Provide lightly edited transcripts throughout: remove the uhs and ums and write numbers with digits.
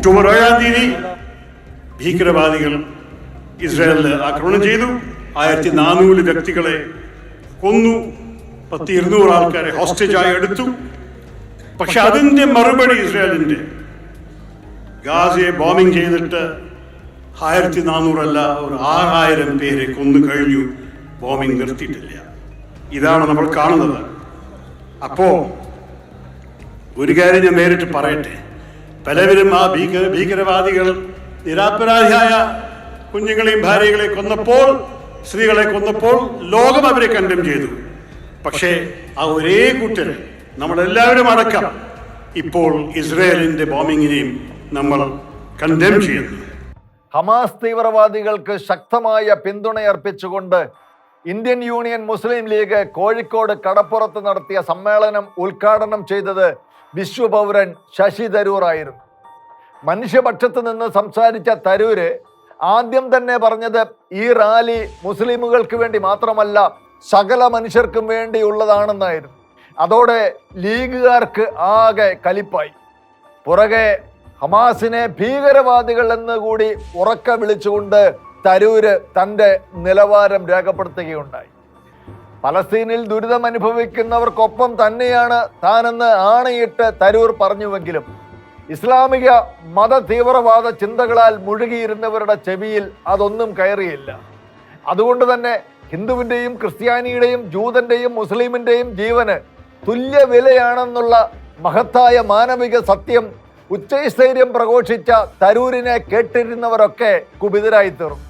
October 7-ാം തീയതി ഭീകരവാദികൾ ഇസ്രായേലിൽ ആക്രമണം ചെയ്തു. 1400 വ്യക്തികളെ കൊന്നു. 200 ആൾക്കാരെ ഹോസ്റ്റേജായി എടുത്തു. പക്ഷെ അതിൻ്റെ മറുപടി ഇസ്രായേലിൻ്റെ ഗാസയെ ബോംബിംഗ് ചെയ്തിട്ട് 1400 അല്ല, ഒരു 6000 പേരെ കൊന്നു കഴിഞ്ഞു. ബോംബിംഗ് നിർത്തിയിട്ടില്ല. ഇതാണ് നമ്മൾ കാണുന്നത്. അപ്പോ ഒരു കാര്യം ഞാൻ നേരിട്ട് പറയട്ടെ, പലവരും ആ ഭീകരവാദികൾ നിരപരാധിയായ കുഞ്ഞുങ്ങളെയും ഭാര്യകളെയും കൊന്നപ്പോൾ, സ്ത്രീകളെ കൊന്നപ്പോൾ ലോകം അവരെ കണ്ടം ചെയ്തു. പക്ഷേ ആ ഒരേ കൂട്ടരെ നമ്മളെല്ലാവരും അടക്കം ഇപ്പോൾ ഇസ്രായേലിന്റെ ബോംബിങ്ങിനെയും നമ്മൾ കണ്ടം ചെയ്യുന്നു. ഹമാസ് തീവ്രവാദികൾക്ക് ശക്തമായ പിന്തുണയർപ്പിച്ചുകൊണ്ട് ഇന്ത്യൻ യൂണിയൻ മുസ്ലിം ലീഗ് കോഴിക്കോട് കടപ്പുറത്ത് നടത്തിയ സമ്മേളനം ഉദ്ഘാടനം ചെയ്തത് വിശ്വപൗരൻ ശശി തരൂർ ആയിരുന്നു. മനുഷ്യപക്ഷത്ത് നിന്ന് സംസാരിച്ച തരൂര് ആദ്യം തന്നെ പറഞ്ഞത് ഈ റാലി മുസ്ലിമുകൾക്ക് വേണ്ടി മാത്രമല്ല സകല മനുഷ്യർക്കും വേണ്ടിയുള്ളതാണെന്നായിരുന്നു. അതോടെ ലീഗുകാർക്ക് ആകെ കലിപ്പായി. പുറകെ ഹമാസിനെ ഭീകരവാദികൾ എന്ന് കൂടി ഉറക്കെ വിളിച്ചുകൊണ്ട് തരൂര് തൻ്റെ നിലവാരം രേഖപ്പെടുത്തുകയുണ്ടായി. പലസ്തീനിൽ ദുരിതം അനുഭവിക്കുന്നവർക്കൊപ്പം തന്നെയാണ് താനെന്ന് ആണയിട്ട് തരൂർ പറഞ്ഞുവെങ്കിലും ഇസ്ലാമിക മത തീവ്രവാദ ചിന്തകളാൽ മുഴുകിയിരുന്നവരുടെ ചെവിയിൽ അതൊന്നും കയറിയില്ല. അതുകൊണ്ട് തന്നെ ഹിന്ദുവിൻ്റെയും ക്രിസ്ത്യാനിയുടെയും ജൂതന്റെയും മുസ്ലിമിൻ്റെയും ജീവന് തുല്യ വിലയാണെന്നുള്ള മഹത്തായ മാനവിക സത്യം ഉച്ചൈസ്ഥൈര്യം പ്രഘോഷിച്ച തരൂരിനെ കേട്ടിരുന്നവരൊക്കെ കുപിതരായി തീർന്നു.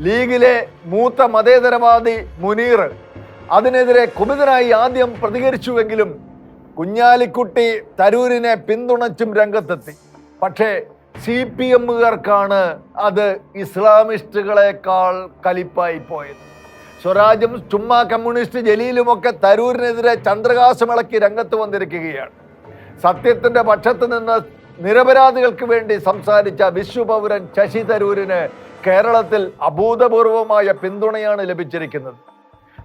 ലീഗിലെ മൂത്ത മതേതരവാദി മുനീർ അതിനെതിരെ കുപിതനായി ആദ്യം പ്രതികരിച്ചുവെങ്കിലും കുഞ്ഞാലിക്കുട്ടി തരൂരിനെ പിന്തുണച്ചും രംഗത്തെത്തി. പക്ഷേ CPM-കാർക്കാണ് അത് ഇസ്ലാമിസ്റ്റുകളെക്കാൾ കലിപ്പായി പോയത്. സ്വരാജും ചുമ്മാ കമ്മ്യൂണിസ്റ്റ് ജലീലുമൊക്കെ തരൂരിനെതിരെ ചന്ദ്രകാശമിളക്കി രംഗത്ത് വന്നിരിക്കുകയാണ്. സത്യത്തിന്റെ പക്ഷത്ത് നിന്ന് നിരപരാധികൾക്ക് വേണ്ടി സംസാരിച്ച വിശ്വപൗരൻ ശശി തരൂരിന് കേരളത്തിൽ അഭൂതപൂർവമായ പിന്തുണയാണ് ലഭിച്ചിരിക്കുന്നത്.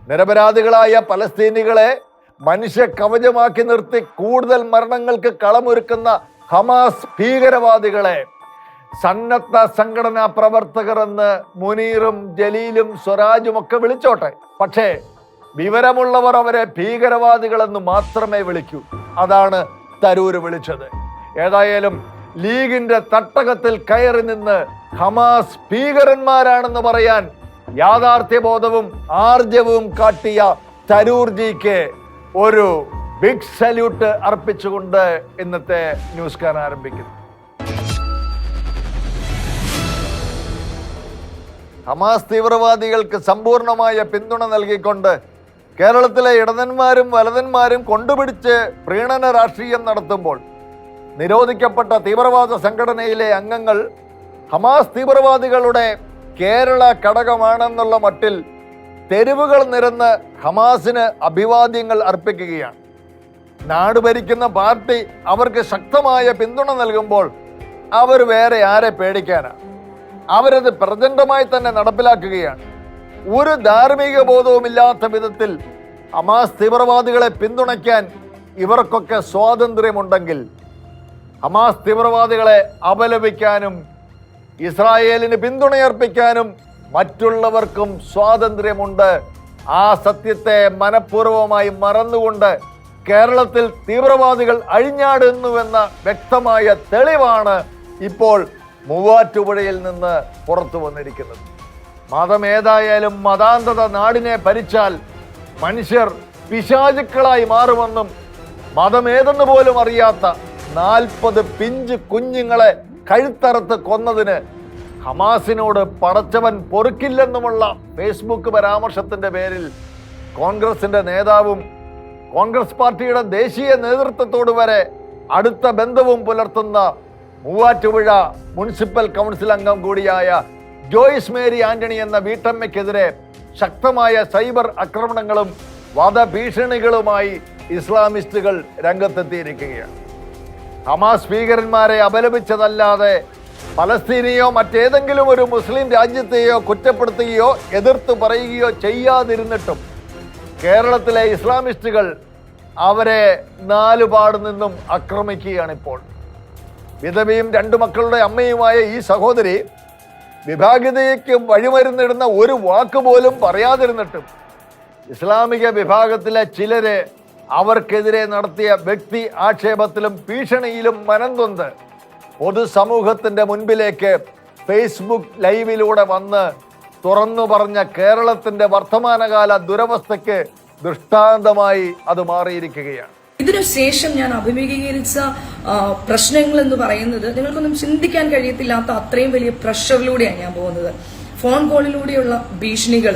നിരപരാധികളായ പലസ്തീനികളെ മനുഷ്യ കവചമാക്കി നിർത്തി കൂടുതൽ മരണങ്ങൾക്ക് കളമൊരുക്കുന്ന ഹമാസ് ഭീകരവാദികളെ സന്നദ്ധ സംഘടനാ പ്രവർത്തകർ എന്ന് മുനീറും ജലീലും സ്വരാജും ഒക്കെ വിളിച്ചോട്ടെ. പക്ഷേ വിവരമുള്ളവർ അവരെ ഭീകരവാദികളെന്ന് മാത്രമേ വിളിക്കൂ. അതാണ് തരൂര് വിളിച്ചത്. ഏതായാലും ലീഗിന്റെ തട്ടകത്തിൽ കയറി നിന്ന് ഹമാസ് ഭീകരന്മാരാണെന്ന് പറയാൻ യാഥാർത്ഥ്യബോധവും ആർജവവും കാട്ടിയ തരൂർജിക്ക് ഒരു ബിഗ് സല്യൂട്ട് അർപ്പിച്ചുകൊണ്ട് ഇന്നത്തെ ന്യൂസ് കാൻ ആരംഭിക്കുന്നു. ഹമാസ് തീവ്രവാദികൾക്ക് സമ്പൂർണമായ പിന്തുണ നൽകിക്കൊണ്ട് കേരളത്തിലെ ഇടതന്മാരും വലതന്മാരും കൊണ്ടുപിടിച്ച് പ്രീണന രാഷ്ട്രീയം നടത്തുമ്പോൾ നിരോധിക്കപ്പെട്ട തീവ്രവാദ സംഘടനയിലെ അംഗങ്ങൾ ഹമാസ് തീവ്രവാദികളുടെ കേരള ഘടകമാണെന്നുള്ള മട്ടിൽ തെരുവുകൾ നിരന്ന് ഹമാസിന് അഭിവാദ്യങ്ങൾ അർപ്പിക്കുകയാണ്. നാട് ഭരിക്കുന്ന പാർട്ടി അവർക്ക് ശക്തമായ പിന്തുണ നൽകുമ്പോൾ അവർ വേറെ ആരെ പേടിക്കാനാണ്? അവരത് പ്രചണ്ഡമായി തന്നെ നടപ്പിലാക്കുകയാണ്. ഒരു ധാർമ്മിക ബോധവുമില്ലാത്ത വിധത്തിൽ ഹമാസ് തീവ്രവാദികളെ പിന്തുണയ്ക്കാൻ ഇവർക്കൊക്കെ സ്വാതന്ത്ര്യമുണ്ടെങ്കിൽ ഹമാസ് തീവ്രവാദികളെ അപലപിക്കാനും ഇസ്രായേലിന് പിന്തുണയർപ്പിക്കാനും മറ്റുള്ളവർക്കും സ്വാതന്ത്ര്യമുണ്ട്. ആ സത്യത്തെ മനഃപൂർവമായി മറന്നുകൊണ്ട് കേരളത്തിൽ തീവ്രവാദികൾ അഴിഞ്ഞാടുന്നുവെന്ന വ്യക്തമായ തെളിവാണ് ഇപ്പോൾ മൂവാറ്റുപുഴയിൽ നിന്ന് പുറത്തു വന്നിരിക്കുന്നത്. മതം ഏതായാലും മതാന്ധത നാടിനെ ഭരിച്ചാൽ മനുഷ്യർ പിശാചുക്കളായി മാറുമെന്നും മതം ഏതെന്ന് പോലും അറിയാത്ത 40 പിഞ്ച് കുഞ്ഞുങ്ങളെ കഴുത്തറുത്ത് കൊന്നതിന് ഹമാസിനോട് പടച്ചവൻ പൊറുക്കില്ലെന്നുമുള്ള ഫേസ്ബുക്ക് പരാമർശത്തിന്റെ പേരിൽ കോൺഗ്രസിന്റെ നേതാവും കോൺഗ്രസ് പാർട്ടിയുടെ ദേശീയ നേതൃത്വത്തോട് വരെ അടുത്ത ബന്ധവും പുലർത്തുന്ന മൂവാറ്റുപുഴ മുനിസിപ്പൽ കൗൺസിൽ അംഗം കൂടിയായ ജോയ്സ് മേരി ആന്റണി എന്ന വീട്ടമ്മയ്ക്കെതിരെ ശക്തമായ സൈബർ ആക്രമണങ്ങളും വധഭീഷണികളുമായി ഇസ്ലാമിസ്റ്റുകൾ രംഗത്തെത്തിയിരിക്കുകയാണ്. ഹമാസ് ഭീകരന്മാരെ അപലപിച്ചതല്ലാതെ പലസ്തീനെയോ മറ്റേതെങ്കിലും ഒരു മുസ്ലിം രാജ്യത്തെയോ കുറ്റപ്പെടുത്തുകയോ എതിർത്ത് പറയുകയോ ചെയ്യാതിരുന്നിട്ടും കേരളത്തിലെ ഇസ്ലാമിസ്റ്റുകൾ അവരെ നാലുപാട് നിന്നും ആക്രമിക്കുകയാണിപ്പോൾ. വിധവയും 2 മക്കളുടെ അമ്മയുമായ ഈ സഹോദരി വിഭാഗീയതയ്ക്ക് വഴിമരുന്നിടുന്ന ഒരു വാക്ക് പോലും പറയാതിരുന്നിട്ടും ഇസ്ലാമിക വിഭാഗത്തിലെ ചിലരെ അവർക്കെതിരെ നടത്തിയ വ്യക്തി ആക്ഷേപത്തിലും ഭീഷണിയിലും മനംനൊന്ത് പൊതുസമൂഹത്തിന്റെ മുൻപിലേക്ക് ഫേസ്ബുക്ക് ലൈവിലൂടെ വന്ന് തുറന്നു പറഞ്ഞ കേരളത്തിന്റെ വർത്തമാനകാല ദുരവസ്ഥയ്ക്ക് ദൃഷ്ടാന്തമായി അത് മാറിയിരിക്കുകയാണ്. ഇതിനു ശേഷം ഞാൻ അഭിമുഖീകരിച്ച പ്രശ്നങ്ങൾ എന്ന് പറയുന്നത് നിങ്ങൾക്കൊന്നും ചിന്തിക്കാൻ കഴിയത്തില്ലാത്ത അത്രയും വലിയ പ്രഷറിലൂടെയാണ് ഞാൻ പോകുന്നത്. ഫോൺ കോളിലൂടെയുള്ള ഭീഷണികൾ,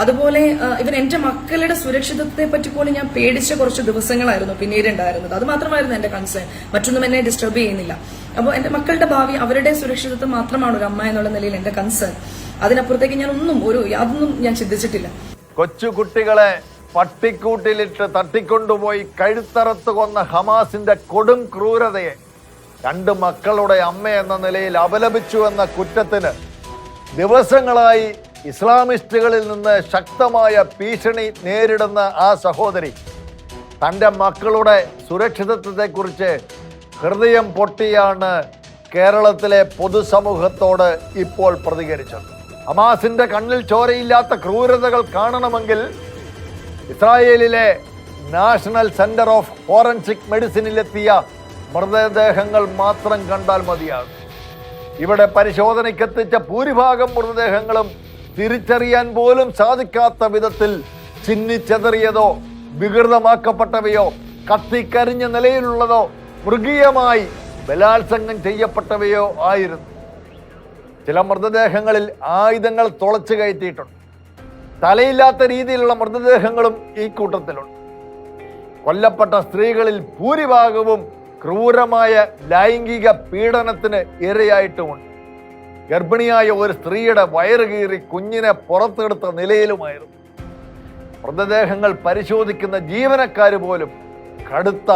അതുപോലെ ഇവൻ എന്റെ മക്കളുടെ സുരക്ഷിതത്വത്തെ പറ്റി പോലും ഞാൻ പേടിച്ച കുറച്ച് ദിവസങ്ങളായിരുന്നു പിന്നീട് ഉണ്ടായിരുന്നത്. അത് മാത്രമായിരുന്നു എന്റെ കൺസേൺ, മറ്റൊന്നും എന്നെ ഡിസ്റ്റർബ് ചെയ്യുന്നില്ല. അപ്പോൾ എന്റെ മക്കളുടെ ഭാവി, അവരുടെ സുരക്ഷിതത്വം മാത്രമാണ് ഒരു അമ്മ എന്നുള്ള നിലയിൽ എന്റെ കൺസേൺ. അതിനപ്പുറത്തേക്ക് ഞാൻ യാതൊന്നും ഞാൻ ചിന്തിച്ചിട്ടില്ല. കൊച്ചു കുട്ടികളെ പട്ടിക്കൂട്ടിലിട്ട് തട്ടിക്കൊണ്ടുപോയി കഴുത്തറത്ത് കൊന്ന ഹമാസിന്റെ കൊടും ക്രൂരതയെ 2 മക്കളുടെ അമ്മ എന്ന നിലയിൽ അപലപിച്ചു എന്ന കുറ്റത്തിന് ദിവസങ്ങളായി ഇസ്ലാമിസ്റ്റുകളിൽ നിന്ന് ശക്തമായ ഭീഷണി നേരിടുന്ന ആ സഹോദരി തൻ്റെ മക്കളുടെ സുരക്ഷിതത്വത്തെക്കുറിച്ച് ഹൃദയം പൊട്ടിയാണ് കേരളത്തിലെ പൊതുസമൂഹത്തോട് ഇപ്പോൾ പ്രതികരിച്ചത്. ഹമാസിന്റെ കണ്ണിൽ ചോരയില്ലാത്ത ക്രൂരതകൾ കാണണമെങ്കിൽ ഇസ്രായേലിലെ നാഷണൽ സെന്റർ ഓഫ് ഫോറൻസിക് മെഡിസിനിലെത്തിയ മൃതദേഹങ്ങൾ മാത്രം കണ്ടാൽ മതിയാകും. ഇവിടെ പരിശോധനയ്ക്കെത്തിച്ച ഭൂരിഭാഗം മൃതദേഹങ്ങളും തിരിച്ചറിയാൻ പോലും സാധിക്കാത്ത വിധത്തിൽ ചിന്നിച്ചെതറിയതോ വികൃതമാക്കപ്പെട്ടവയോ കത്തിക്കരിഞ്ഞ നിലയിലുള്ളതോ മൃഗീയമായി ബലാത്സംഗം ചെയ്യപ്പെട്ടവയോ ആയിരുന്നു. ചില മൃതദേഹങ്ങളിൽ ആയുധങ്ങൾ തുളച്ചു കയറ്റിയിട്ടുണ്ട്. തലയില്ലാത്ത രീതിയിലുള്ള മൃതദേഹങ്ങളും ഈ കൂട്ടത്തിലുണ്ട്. കൊല്ലപ്പെട്ട സ്ത്രീകളിൽ ഭൂരിഭാഗവും ക്രൂരമായ ലൈംഗിക പീഡനത്തിന് ഇരയായിട്ടുമുണ്ട്. ഗർഭിണിയായ ഒരു സ്ത്രീയുടെ വയറ് കീറി കുഞ്ഞിനെ പുറത്തെടുത്ത നിലയിലുമായിരുന്നു. മൃതദേഹങ്ങൾ പരിശോധിക്കുന്ന ജീവനക്കാർ പോലും കടുത്ത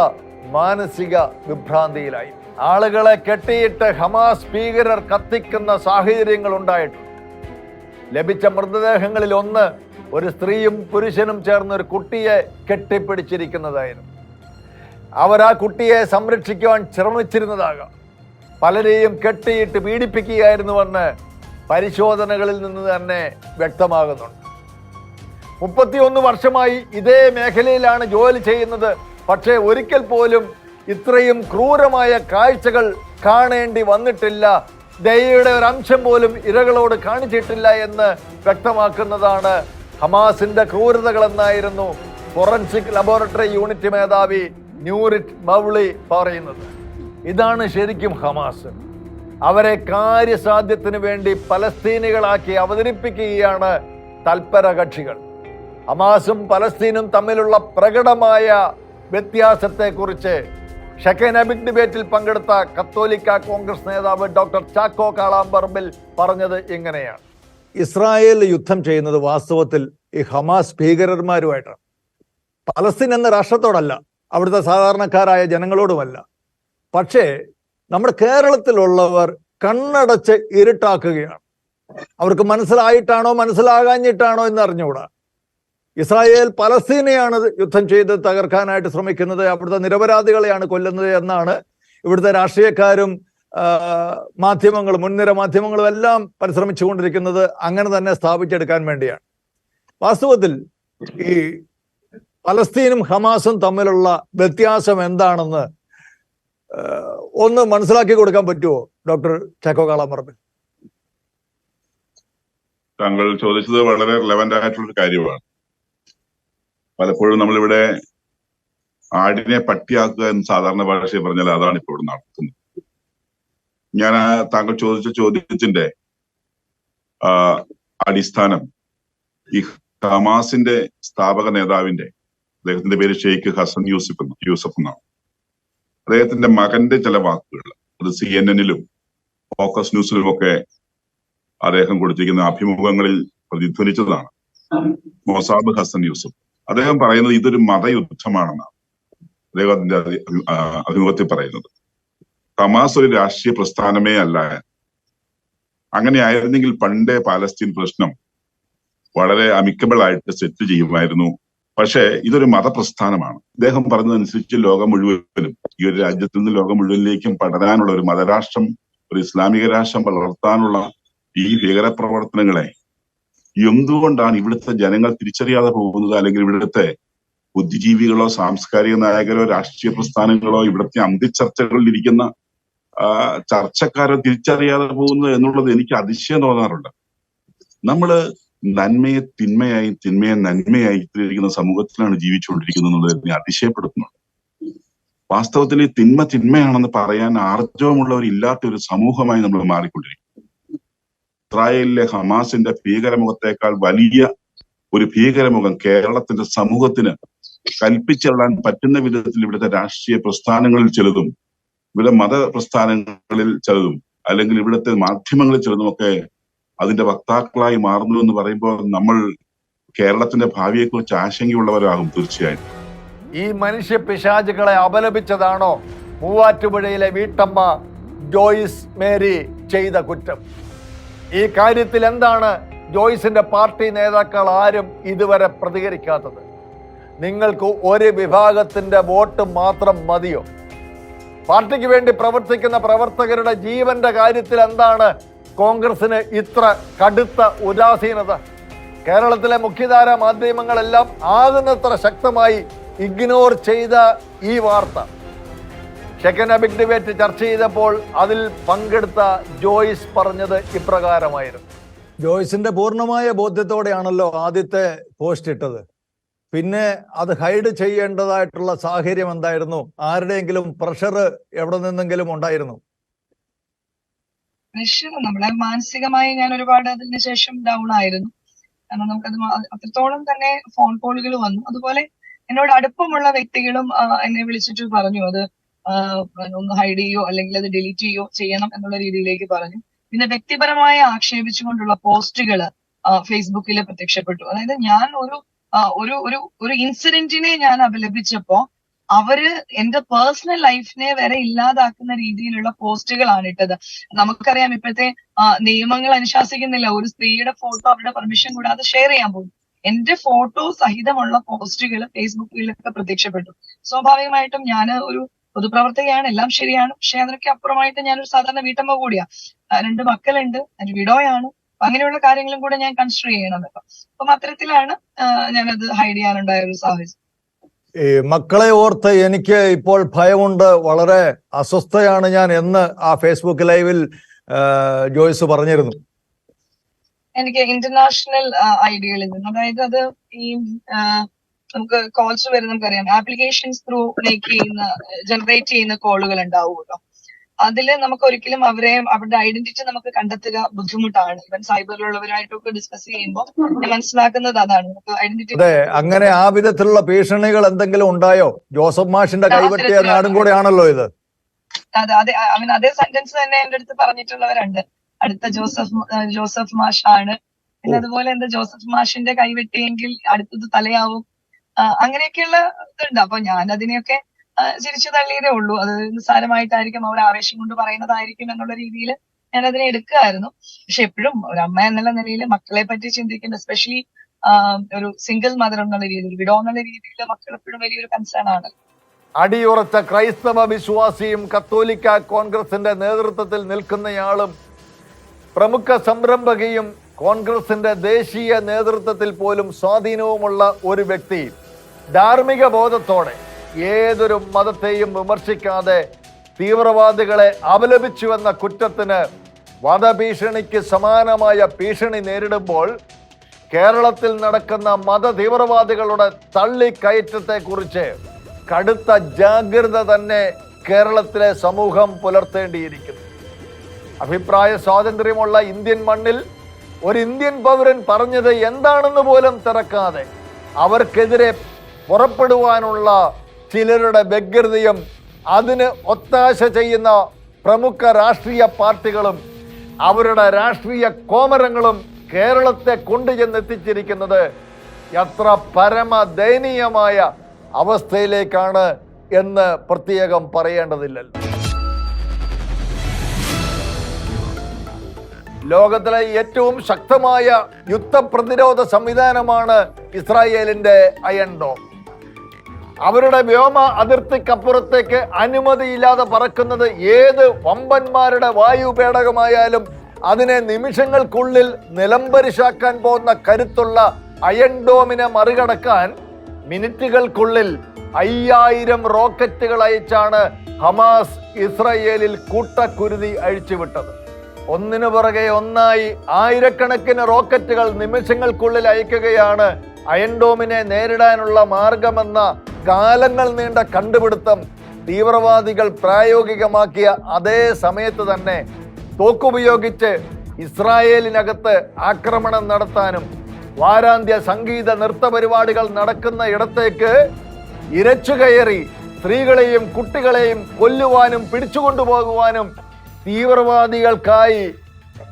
മാനസിക വിഭ്രാന്തിയിലായി. ആളുകളെ കെട്ടിയിട്ട് ഹമാസ് ഭീകരർ കത്തിക്കുന്ന സാഹചര്യങ്ങൾ ഉണ്ടായിട്ടുണ്ട്. ലഭിച്ച മൃതദേഹങ്ങളിൽ ഒന്ന് ഒരു സ്ത്രീയും പുരുഷനും ചേർന്ന് ഒരു കുട്ടിയെ കെട്ടിപ്പിടിച്ചിരിക്കുന്നതായിരുന്നു. അവർ ആ കുട്ടിയെ സംരക്ഷിക്കുവാൻ ശ്രമിച്ചിരുന്നതാകാം. പലരെയും കെട്ടിയിട്ട് പീഡിപ്പിക്കുകയായിരുന്നുവെന്ന് പരിശോധനകളിൽ നിന്ന് തന്നെ വ്യക്തമാകുന്നുണ്ട്. 31 വർഷമായി ഇതേ മേഖലയിലാണ് ജോലി ചെയ്യുന്നത്. പക്ഷേ ഒരിക്കൽ പോലും ഇത്രയും ക്രൂരമായ കാഴ്ചകൾ കാണേണ്ടി വന്നിട്ടില്ല. ദയയുടെ ഒരു അംശം പോലും ഇരകളോട് കാണിച്ചിട്ടില്ല എന്ന് വ്യക്തമാക്കുന്നതാണ് ഹമാസിന്റെ ക്രൂരതകളെന്നായിരുന്നു ഫോറൻസിക് ലബോറട്ടറി യൂണിറ്റ് മേധാവി ന്യൂറിറ്റ് മൗളി പറയുന്നത്. ഇതാണ് ശരിക്കും ഹമാസ്. അവരെ കാര്യസാധ്യത്തിന് വേണ്ടി പലസ്തീനികളാക്കി അവതരിപ്പിക്കുകയാണ് തൽപര കക്ഷികൾ. ഹമാസും പലസ്തീനും തമ്മിലുള്ള പ്രകടമായ വ്യത്യാസത്തെക്കുറിച്ച് ഷെക്കനബിക് ഡിബേറ്റിൽ പങ്കെടുത്ത കത്തോലിക്ക കോൺഗ്രസ് നേതാവ് ഡോക്ടർ ചാക്കോ കാളാമ്പറമ്പിൽ പറഞ്ഞത് ഇങ്ങനെയാണ്: ഇസ്രായേൽ യുദ്ധം ചെയ്യുന്നത് വാസ്തവത്തിൽ ഈ ഹമാസ് ഭീകരന്മാരുമായിട്ടാണ്. പലസ്തീൻ എന്ന രാഷ്ട്രത്തോടല്ല, അവിടുത്തെ സാധാരണക്കാരായ ജനങ്ങളോടുമല്ല. പക്ഷേ നമ്മുടെ കേരളത്തിലുള്ളവർ കണ്ണടച്ച് ഇരുട്ടാക്കുകയാണ്. അവർക്ക് മനസ്സിലായിട്ടാണോ മനസ്സിലാകാഞ്ഞിട്ടാണോ എന്ന് അറിഞ്ഞുകൂടാ. ഇസ്രായേൽ പലസ്തീനെയാണ് യുദ്ധം ചെയ്ത് തകർക്കാനായിട്ട് ശ്രമിക്കുന്നത്, അവിടുത്തെ നിരപരാധികളെയാണ് കൊല്ലുന്നത് എന്നാണ് ഇവിടുത്തെ രാഷ്ട്രീയക്കാരും മാധ്യമങ്ങളും മുൻനിര മാധ്യമങ്ങളും എല്ലാം പരിശ്രമിച്ചുകൊണ്ടിരിക്കുന്നത്. അങ്ങനെ തന്നെ സ്ഥാപിച്ചെടുക്കാൻ വേണ്ടിയാണ്. വാസ്തവത്തിൽ ഈ പലസ്തീനും ഹമാസും തമ്മിലുള്ള വ്യത്യാസം എന്താണെന്ന് ഒന്ന് മനസ്സിലാക്കി കൊടുക്കാൻ പറ്റുമോ ഡോക്ടർ ചാക്കോ കാളാമ്പറമ്പിൽ? താങ്കൾ ചോദിച്ചത് വളരെ റിലവന്റ് ആയിട്ടുള്ള കാര്യമാണ്. പലപ്പോഴും നമ്മളിവിടെ ആടിനെ പട്ടിയാക്കുക എന്ന് സാധാരണ ഭാഷയിൽ പറഞ്ഞാൽ അതാണ് ഇപ്പോൾ ഇവിടെ നടക്കുന്നത്. ഞാൻ താങ്കൾ ചോദിച്ച ചോദ്യത്തിന്റെ അടിസ്ഥാനം ഈ ഹമാസിന്റെ സ്ഥാപക നേതാവിന്റെ, അദ്ദേഹത്തിന്റെ പേര് ഷെയ്ഖ് ഹസൻ യൂസഫ് എന്നാണ്. അദ്ദേഹത്തിന്റെ മകന്റെ ചില വാക്കുകൾ അത് CNN-ലും ഫോക്കസ് ന്യൂസിലും ഒക്കെ അദ്ദേഹം കൊടുത്തിരിക്കുന്ന അഭിമുഖങ്ങളിൽ പ്രതിധ്വനിച്ചതാണ്. മൊസാബ് ഹസൻ യൂസഫ് അദ്ദേഹം പറയുന്നത് ഇതൊരു മതയുദ്ധമാണെന്നാണ് അദ്ദേഹം അതിന്റെ അഭിമുഖത്തിൽ പറയുന്നത്. ഹമാസ് ഒരു രാഷ്ട്രീയ പ്രസ്ഥാനമേ അല്ല. അങ്ങനെ ആയിരുന്നെങ്കിൽ പണ്ടേ പാലസ്തീൻ പ്രശ്നം വളരെ അമിക്കബിൾ ആയിട്ട് സെറ്റിൽ ചെയ്യുമായിരുന്നു. പക്ഷേ ഇതൊരു മതപ്രസ്ഥാനമാണ്. ഇദ്ദേഹം പറഞ്ഞതനുസരിച്ച് ലോകം മുഴുവനും, ഈ ഒരു രാജ്യത്തിൽ നിന്ന് ലോകം മുഴുവനിലേക്കും പടരാനുള്ള ഒരു മതരാഷ്ട്രം, ഒരു ഇസ്ലാമിക രാഷ്ട്രം വളർത്താനുള്ള ഈ ഭീകരപ്രവർത്തനങ്ങളെ എന്തുകൊണ്ടാണ് ഇവിടുത്തെ ജനങ്ങൾ തിരിച്ചറിയാതെ പോകുന്നത്? അല്ലെങ്കിൽ ഇവിടുത്തെ ബുദ്ധിജീവികളോ സാംസ്കാരിക നായകരോ രാഷ്ട്രീയ പ്രസ്ഥാനങ്ങളോ ഇവിടുത്തെ അന്തിച്ചർച്ചകളിൽ ഇരിക്കുന്ന ചർച്ചക്കാരോ തിരിച്ചറിയാതെ പോകുന്നത് എന്നുള്ളത് എനിക്ക് അതിശയം തോന്നാറുണ്ട്. നമ്മള് നന്മയെ തിന്മയായി, തിന്മയെ നന്മയായി ചിത്രീകരിക്കുന്ന സമൂഹത്തിലാണ് ജീവിച്ചുകൊണ്ടിരിക്കുന്നത് എന്നുള്ളത് എന്നെ അതിശയപ്പെടുത്തുന്നുണ്ട്. വാസ്തവത്തിൽ ഈ തിന്മ തിന്മയാണെന്ന് പറയാൻ ആർജവമുള്ളവരില്ലാത്ത ഒരു സമൂഹമായി നമ്മൾ മാറിക്കൊണ്ടിരിക്കും. ഇസ്രായേലിലെ ഹമാസിന്റെ ഭീകരമുഖത്തേക്കാൾ വലിയ ഒരു ഭീകരമുഖം കേരളത്തിന്റെ സമൂഹത്തിന് കൽപ്പിച്ചെള്ളാൻ പറ്റുന്ന വിധത്തിൽ ഇവിടുത്തെ രാഷ്ട്രീയ പ്രസ്ഥാനങ്ങളിൽ ചിലതും, ഇവിടെ മതപ്രസ്ഥാനങ്ങളിൽ ചിലതും, അല്ലെങ്കിൽ ഇവിടുത്തെ മാധ്യമങ്ങളിൽ ചിലതുമൊക്കെ അതിന്റെ വക്താക്കളായി മാറുന്നു എന്ന് പറയുമ്പോൾ നമ്മൾ കേരളത്തിന്റെ ഭാവിയെക്കുറിച്ച് ആശങ്കയുള്ളവരാകും തീർച്ചയായും. ഈ മനുഷ്യ പിശാചുകളെ അപലപിച്ചതാണോ മൂവാറ്റുപുഴയിലെ വീട്ടമ്മ ജോയ്സ് മേരി ചെയ്ത കുറ്റം? ഈ കാര്യത്തിൽ എന്താണ് ജോയ്സിന്റെ പാർട്ടി നേതാക്കൾ ആരും ഇതുവരെ പ്രതികരിക്കാത്തത്? നിങ്ങൾക്ക് ഒരു വിഭാഗത്തിന്റെ വോട്ട് മാത്രം മതിയോ? പാർട്ടിക്ക് വേണ്ടി പ്രവർത്തിക്കുന്ന പ്രവർത്തകരുടെ ജീവന്റെ കാര്യത്തിൽ എന്താണ് കോൺഗ്രസിന് ഇത്ര കടുത്ത ഉദാസീനത? കേരളത്തിലെ മുഖ്യധാരാ മാധ്യമങ്ങളെല്ലാം ആകുന്നത്ര ശക്തമായി ഇഗ്നോർ ചെയ്ത ഈ വാർത്ത സെക്കൻഡ് ബിഗ് ഡിബേറ്റ് ചർച്ച ചെയ്തപ്പോൾ അതിൽ പങ്കെടുത്ത ജോയ്സ് പറഞ്ഞത് ഇപ്രകാരമായിരുന്നു. ജോയ്സിന്റെ പൂർണ്ണമായ ബോധ്യത്തോടെയാണല്ലോ ആദ്യത്തെ പോസ്റ്റ് ഇട്ടത്. പിന്നെ അത് ഹൈഡ് ചെയ്യേണ്ടതായിട്ടുള്ള സാഹചര്യം എന്തായിരുന്നു? ആരുടെയെങ്കിലും പ്രഷർ എവിടെ നിന്നെങ്കിലും ഉണ്ടായിരുന്നു? പ്രഷർ നമ്മളെ മാനസികമായി ഞാൻ ഒരുപാട് അതിന് ശേഷം ഡൗൺ ആയിരുന്നു. കാരണം നമുക്കത് അത്രത്തോളം തന്നെ ഫോൺ കോളുകൾ വന്നു. അതുപോലെ എന്നോട് അടുപ്പമുള്ള വ്യക്തികളും എന്നെ വിളിച്ചിട്ട് പറഞ്ഞു അത് ഒന്ന് ഹൈഡ് ചെയ്യോ അല്ലെങ്കിൽ അത് ഡിലീറ്റ് ചെയ്യോ ചെയ്യണം എന്നുള്ള രീതിയിലേക്ക് പറഞ്ഞു. പിന്നെ വ്യക്തിപരമായി ആക്ഷേപിച്ചുകൊണ്ടുള്ള പോസ്റ്റുകൾ ഫേസ്ബുക്കിൽ പ്രത്യക്ഷപ്പെട്ടു. അതായത് ഞാൻ ഒരു ഇൻസിഡന്റിനെ ഞാൻ അപലപിച്ചപ്പോ അവര് എന്റെ പേഴ്സണൽ ലൈഫിനെ വരെ ഇല്ലാതാക്കുന്ന രീതിയിലുള്ള പോസ്റ്റുകളാണ് ഇട്ടത്. നമുക്കറിയാം ഇപ്പോഴത്തെ നിയമങ്ങൾ അനുശാസിക്കുന്നില്ല ഒരു സ്ത്രീയുടെ ഫോട്ടോ അവരുടെ പെർമിഷൻ കൂടാതെ ഷെയർ ചെയ്യാൻ പോകും. എന്റെ ഫോട്ടോ സഹിതമുള്ള പോസ്റ്റുകൾ ഫേസ്ബുക്കിലൊക്കെ പ്രത്യക്ഷപ്പെട്ടു. സ്വാഭാവികമായിട്ടും ഞാൻ ഒരു പൊതുപ്രവർത്തകയാണ്, എല്ലാം ശരിയാണ്. പക്ഷെ അതിനൊക്കെ അപ്പുറമായിട്ട് ഞാനൊരു സാധാരണ വീട്ടമ്മ കൂടിയാ, 2 മക്കളുണ്ട്, ഒരു വിഡോയാണ്. അങ്ങനെയുള്ള കാര്യങ്ങളും കൂടെ ഞാൻ കൺസിഡർ ചെയ്യണമല്ലോ. അപ്പം അത്തരത്തിലാണ് ഞാനത് ഹൈഡ് ചെയ്യാനുണ്ടായ ഒരു സാഹചര്യം. ഈ മക്കളെ ഓർത്ത് എനിക്ക് ഇപ്പോൾ ഭയമുണ്ട്, വളരെ അസ്വസ്ഥയാണ് ഞാൻ എന്ന് ആ ഫേസ്ബുക്ക് ലൈവിൽ ജോയ്സ് പറഞ്ഞിരുന്നു. എനിക്ക് ഇന്റർനാഷണൽ ഐഡിയലിസം, അതായത് അത് ഈ നമുക്ക് കോൾസ് വരെ നമുക്കറിയാം ആപ്ലിക്കേഷൻസ് ത്രൂ ജനറേറ്റ് ചെയ്യുന്ന കോളുകൾ ഉണ്ടാവുമല്ലോ. അതില് നമുക്ക് ഒരിക്കലും അവരുടെ ഐഡന്റിറ്റി നമുക്ക് കണ്ടെത്തുക ബുദ്ധിമുട്ടാണ്. ഇവൻ സൈബറിലുള്ളവരായിട്ടൊക്കെ ഡിസ്കസ് ചെയ്യുമ്പോൾ ഞാൻ മനസ്സിലാക്കുന്നത് അതാണ് നമുക്ക് ഐഡന്റിറ്റി. അതെ, അങ്ങനെ ആ വിധത്തിലുള്ള ഭീഷണികൾ എന്തെങ്കിലും ഉണ്ടായോ? ജോസഫ് മാഷിന്റെ കൈവെട്ടിയ നാടും കൂടെ ആണല്ലോ ഇത്. അതെ, അവൻ അതേ സെന്റൻസ് തന്നെ എന്റെ അടുത്ത് പറഞ്ഞിട്ടുള്ളവരുണ്ട്. അടുത്ത ജോസഫ് മാഷ് ആണ്, പിന്നെ അതുപോലെ എന്താ ജോസഫ് മാഷിന്റെ കൈവെട്ടിയെങ്കിൽ അടുത്തത് തലയാവും, അങ്ങനെയൊക്കെയുള്ള ഇതുണ്ട്. അപ്പൊ ഞാൻ അതിനെയൊക്കെ ചിരിച്ചു തള്ളിയതേ ഉള്ളൂ. അത് നിസ്സാരമായിട്ടായിരിക്കും, അവർ ആവേശം കൊണ്ട് പറയുന്നതായിരിക്കും എന്നുള്ള രീതിയിൽ ഞാൻ അതിനെ എടുക്കുകയായിരുന്നു. പക്ഷെ എപ്പോഴും ഒരു അമ്മ എന്നുള്ള നിലയിൽ മക്കളെ പറ്റി ചിന്തിക്കുന്ന, എസ്പെഷ്യലി ഒരു സിംഗിൾ മദർ എന്നുള്ള രീതിയിൽ, വിഡോ എന്നുള്ള രീതിയിൽ മക്കൾ എപ്പോഴും വലിയൊരു കൺസേൺ ആണ്. അടിയുറച്ച ക്രൈസ്തവ വിശ്വാസിയും കത്തോലിക്ക കോൺഗ്രസിന്റെ നേതൃത്വത്തിൽ നിൽക്കുന്നയാളും പ്രമുഖ സംരംഭകയും കോൺഗ്രസിന്റെ ദേശീയ നേതൃത്വത്തിൽ പോലും സ്വാധീനവുമുള്ള ഒരു വ്യക്തി ധാർമ്മിക ബോധത്തോടെ ഏതൊരു മതത്തെയും വിമർശിക്കാതെ തീവ്രവാദികളെ അപലപിച്ചുവെന്ന കുറ്റത്തിന് വധഭീഷണിക്ക് സമാനമായ ഭീഷണി നേരിടുമ്പോൾ കേരളത്തിൽ നടക്കുന്ന മത തീവ്രവാദികളുടെ തള്ളിക്കയറ്റത്തെക്കുറിച്ച് കടുത്ത ജാഗ്രത തന്നെ കേരളത്തിലെ സമൂഹം പുലർത്തേണ്ടിയിരിക്കുന്നു. അഭിപ്രായ സ്വാതന്ത്ര്യമുള്ള ഇന്ത്യൻ മണ്ണിൽ ഒരു ഇന്ത്യൻ പൗരൻ പറഞ്ഞത് എന്താണെന്ന് പോലും തിരക്കാതെ അവർക്കെതിരെ പുറപ്പെടുവാനുള്ള ചിലരുടെ വ്യഗ്രതയും അതിന് ഒത്താശ ചെയ്യുന്ന പ്രമുഖ രാഷ്ട്രീയ പാർട്ടികളും അവരുടെ രാഷ്ട്രീയ കോമരങ്ങളും കേരളത്തെ കൊണ്ടുചെന്നെത്തിച്ചിരിക്കുന്നത് എത്ര പരമദയനീയമായ അവസ്ഥയിലേക്കാണ് എന്ന് പ്രത്യേകം പറയേണ്ടതില്ലല്ലോ. ലോകത്തിലെ ഏറ്റവും ശക്തമായ യുദ്ധപ്രതിരോധ സംവിധാനമാണ് ഇസ്രായേലിന്റെ അയൺ ഡോം. അവരുടെ വ്യോമ അതിർത്തിക്കപ്പുറത്തേക്ക് അനുമതിയില്ലാതെ പറക്കുന്നത് ഏത് വമ്പന്മാരുടെ വായു പേടകമായാലും അതിനെ നിമിഷങ്ങൾക്കുള്ളിൽ നിലംപരിശാക്കാൻ പോകുന്ന കരുത്തുള്ള അയൺ ഡോമിനെ മറികടക്കാൻ മിനിറ്റുകൾക്കുള്ളിൽ 5000 റോക്കറ്റുകൾ അയച്ചാണ് ഹമാസ് ഇസ്രായേലിൽ കൂട്ടക്കുരുതി അഴിച്ചുവിട്ടത്. ഒന്നിനു പുറകെ ഒന്നായി ആയിരക്കണക്കിന് റോക്കറ്റുകൾ നിമിഷങ്ങൾക്കുള്ളിൽ അയക്കുകയാണ് അയൺ ഡോമിനെ നേരിടാനുള്ള മാർഗമെന്ന കാലങ്ങൾ നീണ്ട കണ്ടുപിടുത്തം തീവ്രവാദികൾ പ്രായോഗികമാക്കിയ അതേ സമയത്ത് തന്നെ തോക്കുപയോഗിച്ച് ഇസ്രായേലിനകത്ത് ആക്രമണം നടത്താനും വാരാന്ത്യ സംഗീത നൃത്ത പരിപാടികൾ നടക്കുന്ന ഇടത്തേക്ക് ഇരച്ചുകയറി സ്ത്രീകളെയും കുട്ടികളെയും കൊല്ലുവാനും പിടിച്ചുകൊണ്ടുപോകുവാനും തീവ്രവാദികൾക്കായി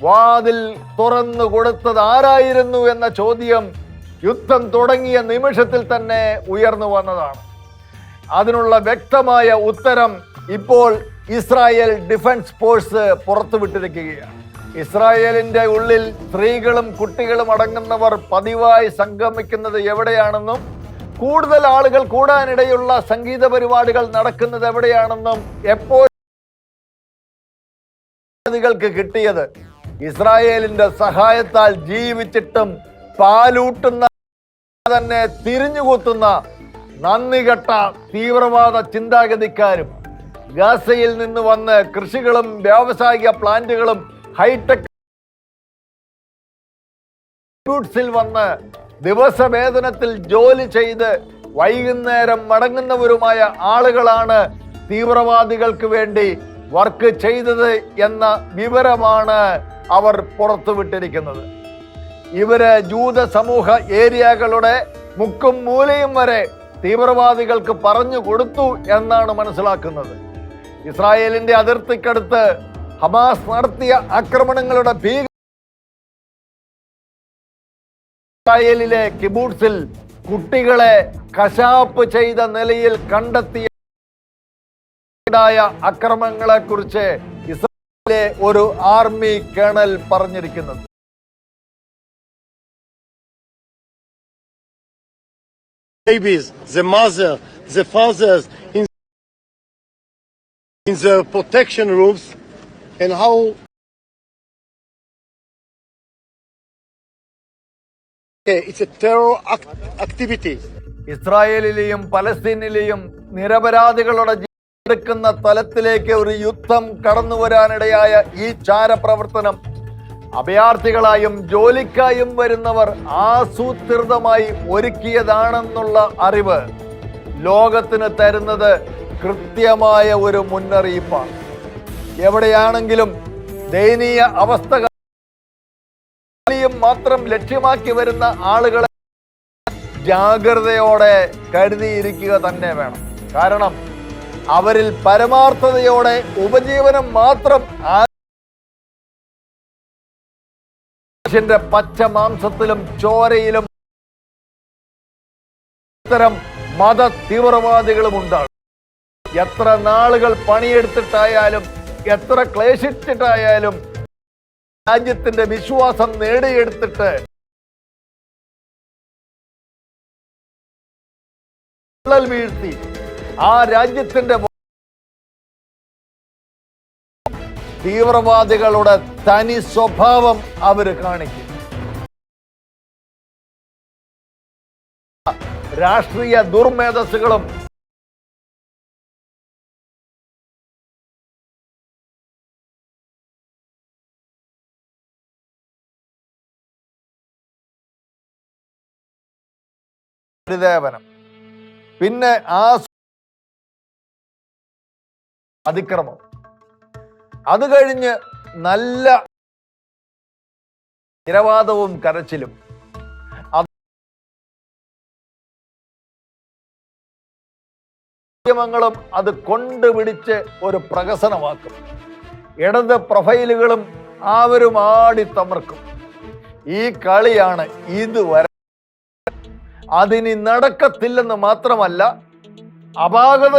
വാതിൽ തുറന്നു കൊടുത്തത് ആരായിരുന്നു എന്ന ചോദ്യം യുദ്ധം തുടങ്ങിയ നിമിഷത്തിൽ തന്നെ ഉയർന്നു വന്നതാണ്. അതിനുള്ള വ്യക്തമായ ഉത്തരം ഇപ്പോൾ ഇസ്രായേൽ ഡിഫൻസ് ഫോഴ്സ് പുറത്തുവിട്ടിരിക്കുകയാണ്. ഇസ്രായേലിന്റെ ഉള്ളിൽ സ്ത്രീകളും കുട്ടികളും അടങ്ങുന്നവർ പതിവായി സംഗമിക്കുന്നത് എവിടെയാണെന്നും കൂടുതൽ ആളുകൾ കൂടാനിടയുള്ള സംഗീത പരിപാടികൾ നടക്കുന്നത് എവിടെയാണെന്നും എപ്പോൾ കിട്ടിയത് ഇസ്രായേലിന്റെ സഹായത്താൽ ജീവിച്ചിട്ടും പാലൂട്ടുന്ന തന്നെ തിരിഞ്ഞുകുത്തുന്ന നന്ദികെട്ട തീവ്രവാദ ചിന്താഗതിക്കാരും ഗാസയിൽ നിന്ന് വന്ന് കൃഷികളും വ്യാവസായിക പ്ലാന്റുകളും ഹൈടെക് വന്ന് ദിവസവേതനത്തിൽ ജോലി ചെയ്ത് വൈകുന്നേരം മടങ്ങുന്നവരുമായ ആളുകളാണ് തീവ്രവാദികൾക്ക് വേണ്ടി വർക്ക് ചെയ്തത് എന്ന വിവരമാണ് അവർ പുറത്തുവിട്ടിരിക്കുന്നത്. ഇവര് ജൂത സമൂഹ ഏരിയകളുടെ മുക്കും മൂലയും വരെ തീവ്രവാദികൾക്ക് പറഞ്ഞു കൊടുത്തു എന്നാണ് മനസ്സിലാക്കുന്നത്. ഇസ്രായേലിന്റെ അതിർത്തിക്കടുത്ത് ഹമാസ് നടത്തിയ ആക്രമണങ്ങളുടെ ഇസ്രായേലിലെ കിബൂട്സിൽ കുട്ടികളെ കശാപ്പ് ചെയ്ത നിലയിൽ കണ്ടെത്തിയ അക്രമങ്ങളെ കുറിച്ച് ഇസ്രായേലിലെ ഒരു ആർമി കേണൽ പറഞ്ഞിരിക്കുന്നത്. Babies, the mother, the fathers in the protection rooms, and how it's a terror activity. ഇസ്രായേലിലെയും പലസ്തീനിലെയും നിരപരാധികളുടെ എടുക്കുന്ന തലത്തിലേക്ക് ഒരു യുദ്ധം കടന്നു വരാനിടയായ ഈ ചാരപ്രവർത്തനം അഭയാർത്ഥികളായും ജോലിക്കായും വരുന്നവർ ആസൂത്രിതമായി ഒരുക്കിയതാണെന്നുള്ള അറിവ് ലോകത്തിന് തരുന്നത് കൃത്യമായ ഒരു മുന്നറിയിപ്പാണ്. എവിടെയാണെങ്കിലും ദയനീയ അവസ്ഥ മാത്രം ലക്ഷ്യമാക്കി വരുന്ന ആളുകളെ ജാഗ്രതയോടെ കരുതിയിരിക്കുക തന്നെ വേണം. കാരണം അവരിൽ പരമാർത്ഥതയോടെ ഉപജീവനം മാത്രം പച്ച മാംസത്തിലും ചോരയിലും ഇത്തരം മത തീവ്രവാദികളും ഉണ്ടാകും. എത്ര നാളുകൾ പണിയെടുത്തിട്ടായാലും എത്ര ക്ലേശിച്ചിട്ടായാലും രാജ്യത്തിന്റെ വിശ്വാസം നേടിയെടുത്തിട്ട് വീഴ്ത്തി ആ രാജ്യത്തിന്റെ തീവ്രവാദികളുടെ തനി സ്വഭാവം അവർ കാണിക്കും. രാഷ്ട്രീയ ദുർമേധസ്സുകളും പരിദേവനം, പിന്നെ ആ അതിക്രമം, അത് കഴിഞ്ഞ് നല്ല നിരവാദവും കരച്ചിലും, അത് കൊണ്ടുപിടിച്ച് ഒരു പ്രഹസനമാക്കും. ഇടത് പ്രൊഫൈലുകളും അവരും ആടിത്തമർക്കും. ഈ കളിയാണ് ഇതുവരെ. അതിനി നടക്കത്തില്ലെന്ന് മാത്രമല്ല, അപാകത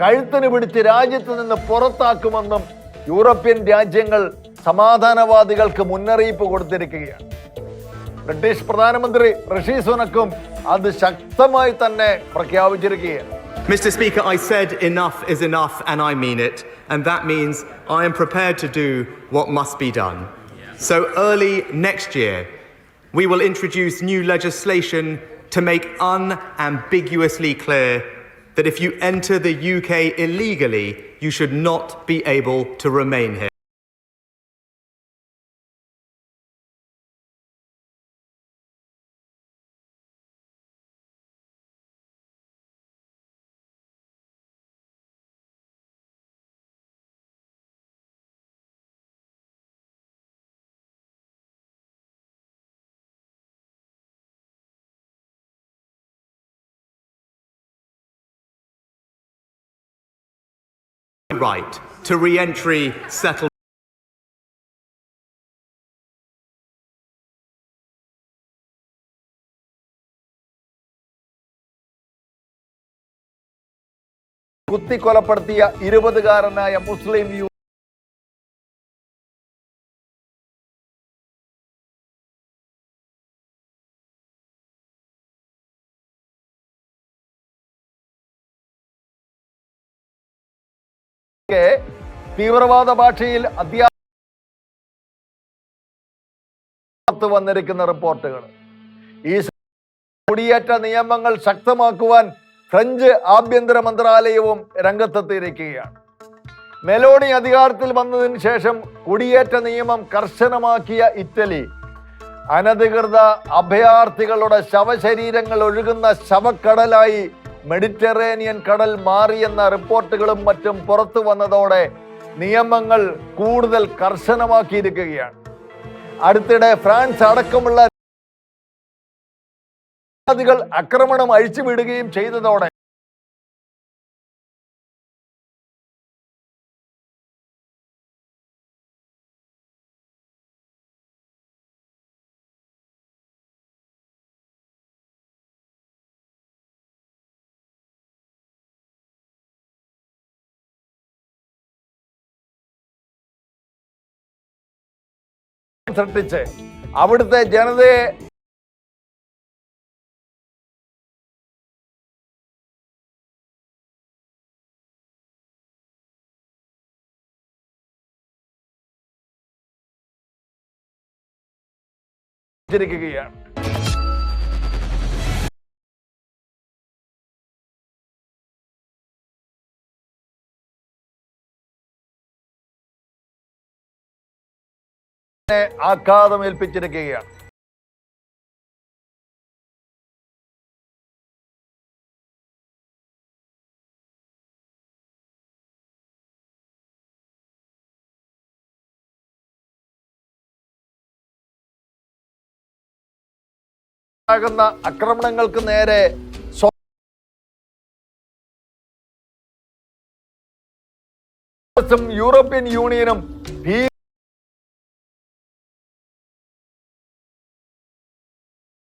കഴുത്തിന് പിടിച്ച് രാജ്യത്ത് നിന്ന് പുറത്താക്കുമെന്നും യൂറോപ്യൻ രാജ്യങ്ങൾ സമാധാനവാദികൾക്ക് മുന്നറിയിപ്പ് കൊടുത്തിരിക്കുകയാണ്. ബ്രിട്ടീഷ് പ്രധാനമന്ത്രി ഋഷി സുനക്കും അത് ശക്തമായി തന്നെ പ്രഖ്യാപിച്ചിരിക്കുകയാണ്. Mr. Speaker, I said enough is enough and I mean it, and that means I am prepared to do what must be done. So early next year, we will introduce new legislation to make unambiguously clear that if you enter the UK illegally, you should not be able to remain here. Right to re-entry settlement. കുത്തിക്കൊലപ്പെടുത്തിയ 20-കാരനായ മുസ്ലിം തീവ്രവാദ ഭാഷയിൽ വന്നിരിക്കുന്ന റിപ്പോർട്ടുകൾ ഈ കുടിയേറ്റ നിയമങ്ങൾ ശക്തമാക്കുവാൻ French ആഭ്യന്തര മന്ത്രാലയവും രംഗത്തെത്തിയിരിക്കുകയാണ്. മെലോണി അധികാരത്തിൽ വന്നതിന് ശേഷം കുടിയേറ്റ നിയമം കർശനമാക്കിയ ഇറ്റലി അനധികൃത അഭയാർത്ഥികളുടെ ശവശരീരങ്ങൾ ഒഴുകുന്ന ശവക്കടലായി മെഡിറ്ററേനിയൻ കടൽ മാറിയെന്ന റിപ്പോർട്ടുകളും മറ്റും പുറത്തു വന്നതോടെ നിയമങ്ങൾ കൂടുതൽ കർശനമാക്കിയിരിക്കുകയാണ്. അടുത്തിടെ ഫ്രാൻസ് അടക്കമുള്ള ആക്രമണം അഴിച്ചുവിടുകയും ചെയ്തതോടെ സൃഷ്ടിച്ച് അവിടുത്തെ ജനതയെ ിരിക്കുകയാണ്. ആഘാതമേൽപ്പിച്ചിരിക്കുകയാണ്. ആക്രമണങ്ങൾക്ക് നേരെ യൂറോപ്യൻ യൂണിയനും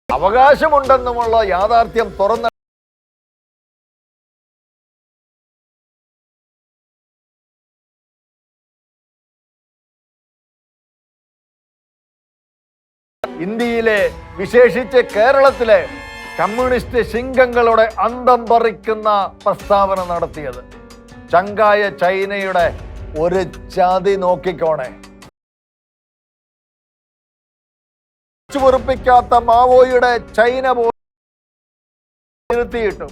അവകാശമുണ്ടെന്നുമുള്ള യാഥാർത്ഥ്യം തുറന്ന ഇന്ത്യയിലെ വിശേഷിച്ച് കേരളത്തിലെ കമ്മ്യൂണിസ്റ്റ് ശിംഗങ്ങളുടെ അന്തം പറിക്കുന്ന പ്രസ്താവന നടത്തിയത്. ചങ്കായ ചൈനയുടെ ഒരു ചാതി നോക്കിക്കോണേ. വെറുപ്പിക്കാത്ത മാവോയുടെ ചൈന നിർത്തിയിട്ടും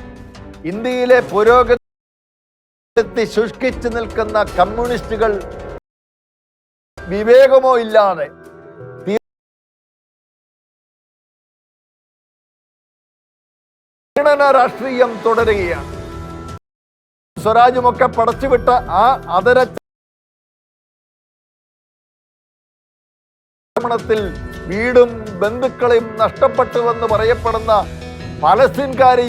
ഇന്ത്യയിലെ പുരോഗതി ശുഷ്കിച്ചു നിൽക്കുന്ന കമ്മ്യൂണിസ്റ്റുകൾ വിവേകമോ ഇല്ലാതെ രാഷ്ട്രീയം തുടരുകയാണ്. സ്വരാജുമൊക്കെ പടച്ചുവിട്ട ആ ആക്രമണത്തിൽ വീടും ബന്ധുക്കളെയും നഷ്ടപ്പെട്ടുവെന്ന് പറയപ്പെടുന്ന പലസ്തീൻകാരെ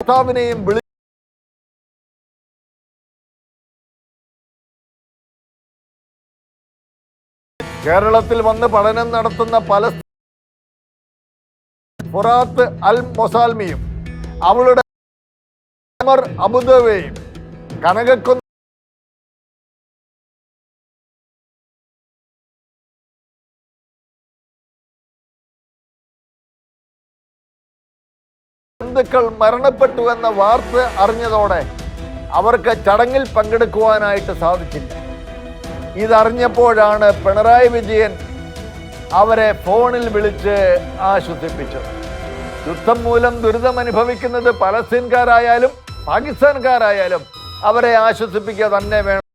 യുവാവിനെയും കേരളത്തിൽ വന്ന് പഠനം നടത്തുന്ന പലസ്തീൻ ഫുറാത്ത് അൽ മൊസാൽമിയും അവളുടെ അബുദാബിയും കനകക്കുന്ന് ബന്ധുക്കൾ മരണപ്പെട്ടു എന്ന വാർത്ത അറിഞ്ഞതോടെ അവർക്ക് ചടങ്ങിൽ പങ്കെടുക്കുവാനായിട്ട് സാധിച്ചില്ല. ഇതറിഞ്ഞപ്പോഴാണ് പിണറായി വിജയൻ അവരെ ഫോണിൽ വിളിച്ച് ആശ്വസിപ്പിച്ചത്. യുദ്ധം മൂലം ദുരിതം അനുഭവിക്കുന്നത് പലസ്തീൻകാരായാലും പാകിസ്ഥാൻകാരായാലും അവരെ ആശ്വസിപ്പിക്കുക തന്നെ വേണം.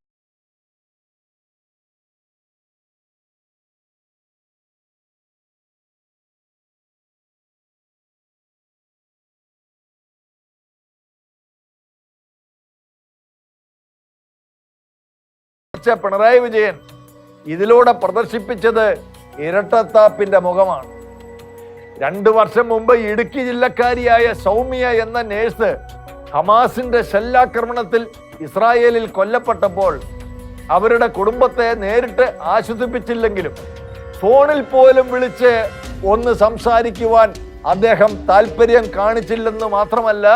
പിണറായി വിജയൻ ഇതിലൂടെ പ്രദർശിപ്പിച്ചത് ഇരട്ടത്താപ്പിന്റെ മുഖമാണ്. 2 വർഷം മുമ്പ് ഇടുക്കി ജില്ലക്കാരിയായ സൗമ്യ എന്ന നേഴ്സ് ഹമാസിന്റെ ഷെല്ലാക്രമണത്തിൽ ഇസ്രായേലിൽ കൊല്ലപ്പെട്ടപ്പോൾ അവരുടെ കുടുംബത്തെ നേരിട്ട് ആശ്വസിപ്പിച്ചില്ലെങ്കിലും ഫോണിൽ പോലും വിളിച്ച് ഒന്ന് സംസാരിക്കുവാൻ അദ്ദേഹം താല്പര്യം കാണിച്ചില്ലെന്ന് മാത്രമല്ല,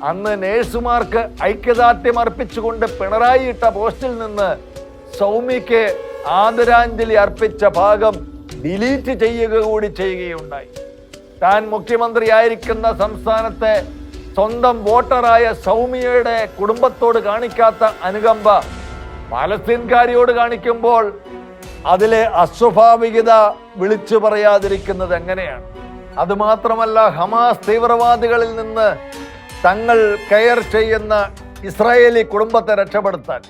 അന്ന് നേഴ്സുമാർക്ക് ഐക്യദാർഢ്യം അർപ്പിച്ചുകൊണ്ട് പിണറായി ഇട്ട പോസ്റ്റിൽ നിന്ന് സൗമ്യയ്ക്ക് ആദരാഞ്ജലി അർപ്പിച്ച ഭാഗം ഡിലീറ്റ് ചെയ്യുക കൂടി ചെയ്യുകയുണ്ടായി. താൻ മുഖ്യമന്ത്രിയായിരിക്കുന്ന സംസ്ഥാനത്തെ സ്വന്തം വോട്ടറായ സൗമ്യയുടെ കുടുംബത്തോട് കാണിക്കാത്ത അനുകമ്പ പാലസ്തീൻകാരിയോട് കാണിക്കുമ്പോൾ അതിലെ അസ്വാഭാവികത വിളിച്ചു പറയാതിരിക്കുന്നത് എങ്ങനെയാണ്? അതുമാത്രമല്ല, ഹമാസ് തീവ്രവാദികളിൽ നിന്ന് തങ്ങൾ കെയർ ചെയ്യുന്ന ഇസ്രായേലി കുടുംബത്തെ രക്ഷപ്പെടുത്താൻ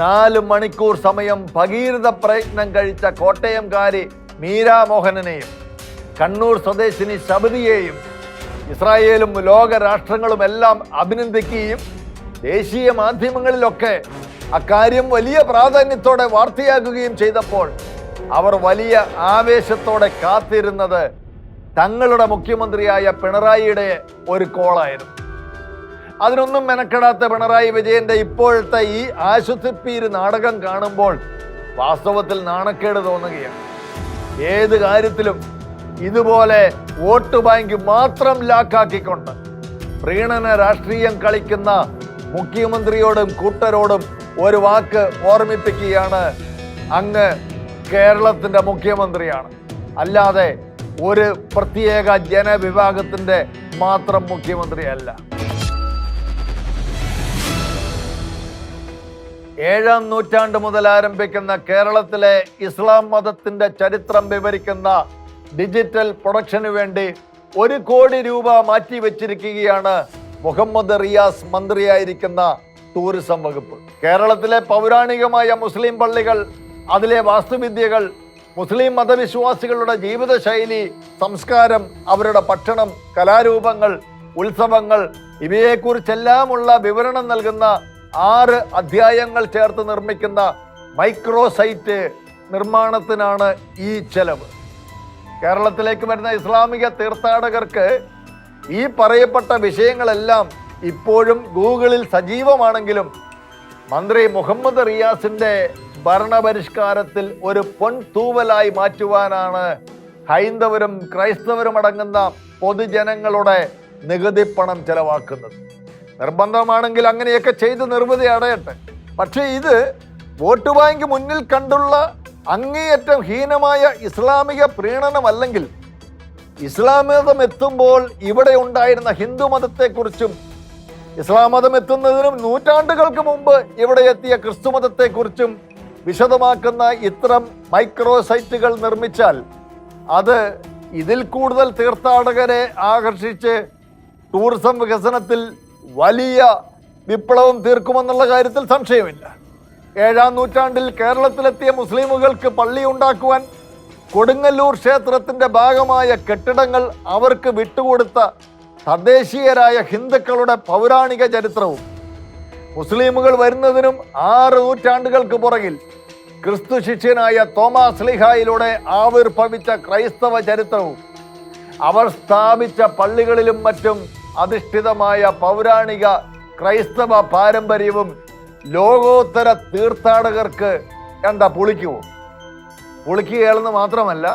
4 മണിക്കൂർ സമയം ഭഗീരഥ പ്രയത്നം കഴിച്ച കോട്ടയംകാരി മീരാ മോഹനനെയും കണ്ണൂർ സ്വദേശിനി ശബരിയെയും ഇസ്രായേലും ലോക രാഷ്ട്രങ്ങളുമെല്ലാം അഭിനന്ദിക്കുകയും ദേശീയ മാധ്യമങ്ങളിലൊക്കെ അക്കാര്യം വലിയ പ്രാധാന്യത്തോടെ വാർത്തയാക്കുകയും ചെയ്തപ്പോൾ അവർ വലിയ ആവേശത്തോടെ കാത്തിരുന്നത് തങ്ങളുടെ മുഖ്യമന്ത്രിയായ പിണറായിയുടെ ഒരു കോളായിരുന്നു. അതിനൊന്നും മെനക്കെടാത്ത പിണറായി വിജയന്റെ ഇപ്പോഴത്തെ ഈ ആശ്വസിപ്പീര് നാടകം കാണുമ്പോൾ വാസ്തവത്തിൽ നാണക്കേട് തോന്നുകയാണ്. ഏത് കാര്യത്തിലും ഇതുപോലെ വോട്ട് ബാങ്ക് മാത്രം ലാക്കാക്കിക്കൊണ്ട് പ്രീണന രാഷ്ട്രീയം കളിക്കുന്ന മുഖ്യമന്ത്രിയോടും കൂട്ടരോടും ഒരു വാക്ക് ഓർമ്മിപ്പിക്കുകയാണ്, അങ്ങ് കേരളത്തിന്റെ മുഖ്യമന്ത്രിയാണ്, അല്ലാതെ ഒരു പ്രത്യേക ജനവിഭാഗത്തിന്റെ മാത്രം മുഖ്യമന്ത്രിയല്ല. 7ാം നൂറ്റാണ്ട് മുതൽ ആരംഭിക്കുന്ന കേരളത്തിലെ ഇസ്ലാം മതത്തിന്റെ ചരിത്രം വിവരിക്കുന്ന ഡിജിറ്റൽ പ്രൊഡക്ഷന് വേണ്ടി 1 കോടി രൂപ മാറ്റിവെച്ചിരിക്കുകയാണ് മുഹമ്മദ് റിയാസ് മന്ത്രിയായിരിക്കുന്ന ടൂറിസം വകുപ്പ്. കേരളത്തിലെ പൗരാണികമായ മുസ്ലിം പള്ളികൾ, അതിലെ വാസ്തുവിദ്യകൾ, മുസ്ലിം മതവിശ്വാസികളുടെ ജീവിതശൈലി, സംസ്കാരം, അവരുടെ ഭക്ഷണം, കലാരൂപങ്ങൾ, ഉത്സവങ്ങൾ ഇവയെക്കുറിച്ചെല്ലാമുള്ള വിവരണം നൽകുന്ന 6 അധ്യായങ്ങൾ ചേർത്ത് നിർമ്മിക്കുന്ന മൈക്രോ സൈറ്റ് നിർമ്മാണത്തിനാണ് ഈ ചെലവ്. കേരളത്തിലേക്ക് വരുന്ന ഇസ്ലാമിക തീർത്ഥാടകർക്ക് ഈ പറയപ്പെട്ട വിഷയങ്ങളെല്ലാം ഇപ്പോഴും ഗൂഗിളിൽ സജീവമാണെങ്കിലും മന്ത്രി മുഹമ്മദ് റിയാസിന്റെ ഭരണപരിഷ്കാരത്തിൽ ഒരു പൊൻതൂവലായി മാറ്റുവാനാണ് ഹൈന്ദവരും ക്രൈസ്തവരും അടങ്ങുന്ന പൊതുജനങ്ങളുടെ നികുതി പണം ചെലവാക്കുന്നത്. നിർബന്ധമാണെങ്കിൽ അങ്ങനെയൊക്കെ ചെയ്ത് നിർവൃതി അടയട്ടെ. പക്ഷേ ഇത് വോട്ട് ബാങ്ക് മുന്നിൽ കണ്ടുള്ള അങ്ങേയറ്റം ഹീനമായ ഇസ്ലാമിക പ്രീണനമല്ലെങ്കിൽ ഇസ്ലാം മതം എത്തുമ്പോൾ ഇവിടെ ഉണ്ടായിരുന്ന ഹിന്ദു മതത്തെക്കുറിച്ചും ഇസ്ലാം മതം എത്തുന്നതിനും നൂറ്റാണ്ടുകൾക്ക് മുമ്പ് ഇവിടെ എത്തിയ ക്രിസ്തു മതത്തെക്കുറിച്ചും വിശദമാക്കുന്ന ഇത്തരം മൈക്രോ സൈറ്റുകൾ നിർമ്മിച്ചാൽ അത് ഇതിൽ കൂടുതൽ തീർത്ഥാടകരെ ആകർഷിച്ച് ടൂറിസം വികസനത്തിൽ വലിയ വിപ്ലവം തീർക്കുമെന്നുള്ള കാര്യത്തിൽ സംശയമില്ല. 7ാം നൂറ്റാണ്ടിൽ കേരളത്തിലെത്തിയ മുസ്ലിമുകൾക്ക് പള്ളി ഉണ്ടാക്കുവാൻ കൊടുങ്ങല്ലൂർ ക്ഷേത്രത്തിന്റെ ഭാഗമായ കെട്ടിടങ്ങൾ അവർക്ക് വിട്ടുകൊടുത്ത തദ്ദേശീയരായ ഹിന്ദുക്കളുടെ പൗരാണിക ചരിത്രവും മുസ്ലിമുകൾ വരുന്നതിനും 6 നൂറ്റാണ്ടുകൾക്ക് പുറകിൽ ക്രിസ്തു ശിഷ്യനായ തോമാസ് ശ്ലീഹായിലൂടെ ആവിർഭവിച്ച ക്രൈസ്തവ ചരിത്രവും അവർ സ്ഥാപിച്ച പള്ളികളിലും മറ്റും അധിഷ്ഠിതമായ പൗരാണിക ക്രൈസ്തവ പാരമ്പര്യവും ലോകോത്തര തീർത്ഥാടകർക്ക് എന്താ പൊളിക്കുകയാണെന്ന് മാത്രമല്ല,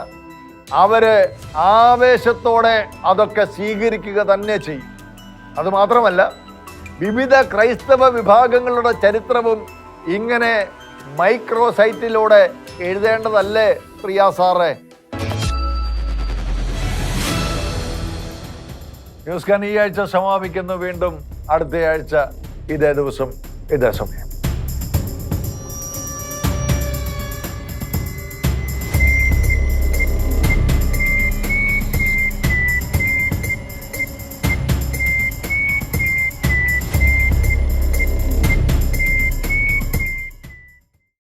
അവര് ആവേശത്തോടെ അതൊക്കെ സ്വീകരിക്കുക തന്നെ ചെയ്യും. അതുമാത്രമല്ല, വിവിധ ക്രൈസ്തവ വിഭാഗങ്ങളുടെ ചരിത്രവും ഇങ്ങനെ മൈക്രോ സൈറ്റിലൂടെ എഴുതേണ്ടതല്ലേ പ്രിയ സാറേ? ന്യൂസ് കാൻ ഈ ആഴ്ച സമാപിക്കുന്നു. വീണ്ടും അടുത്ത ആഴ്ച ഇതേ ദിവസം ഇതേ സമയം.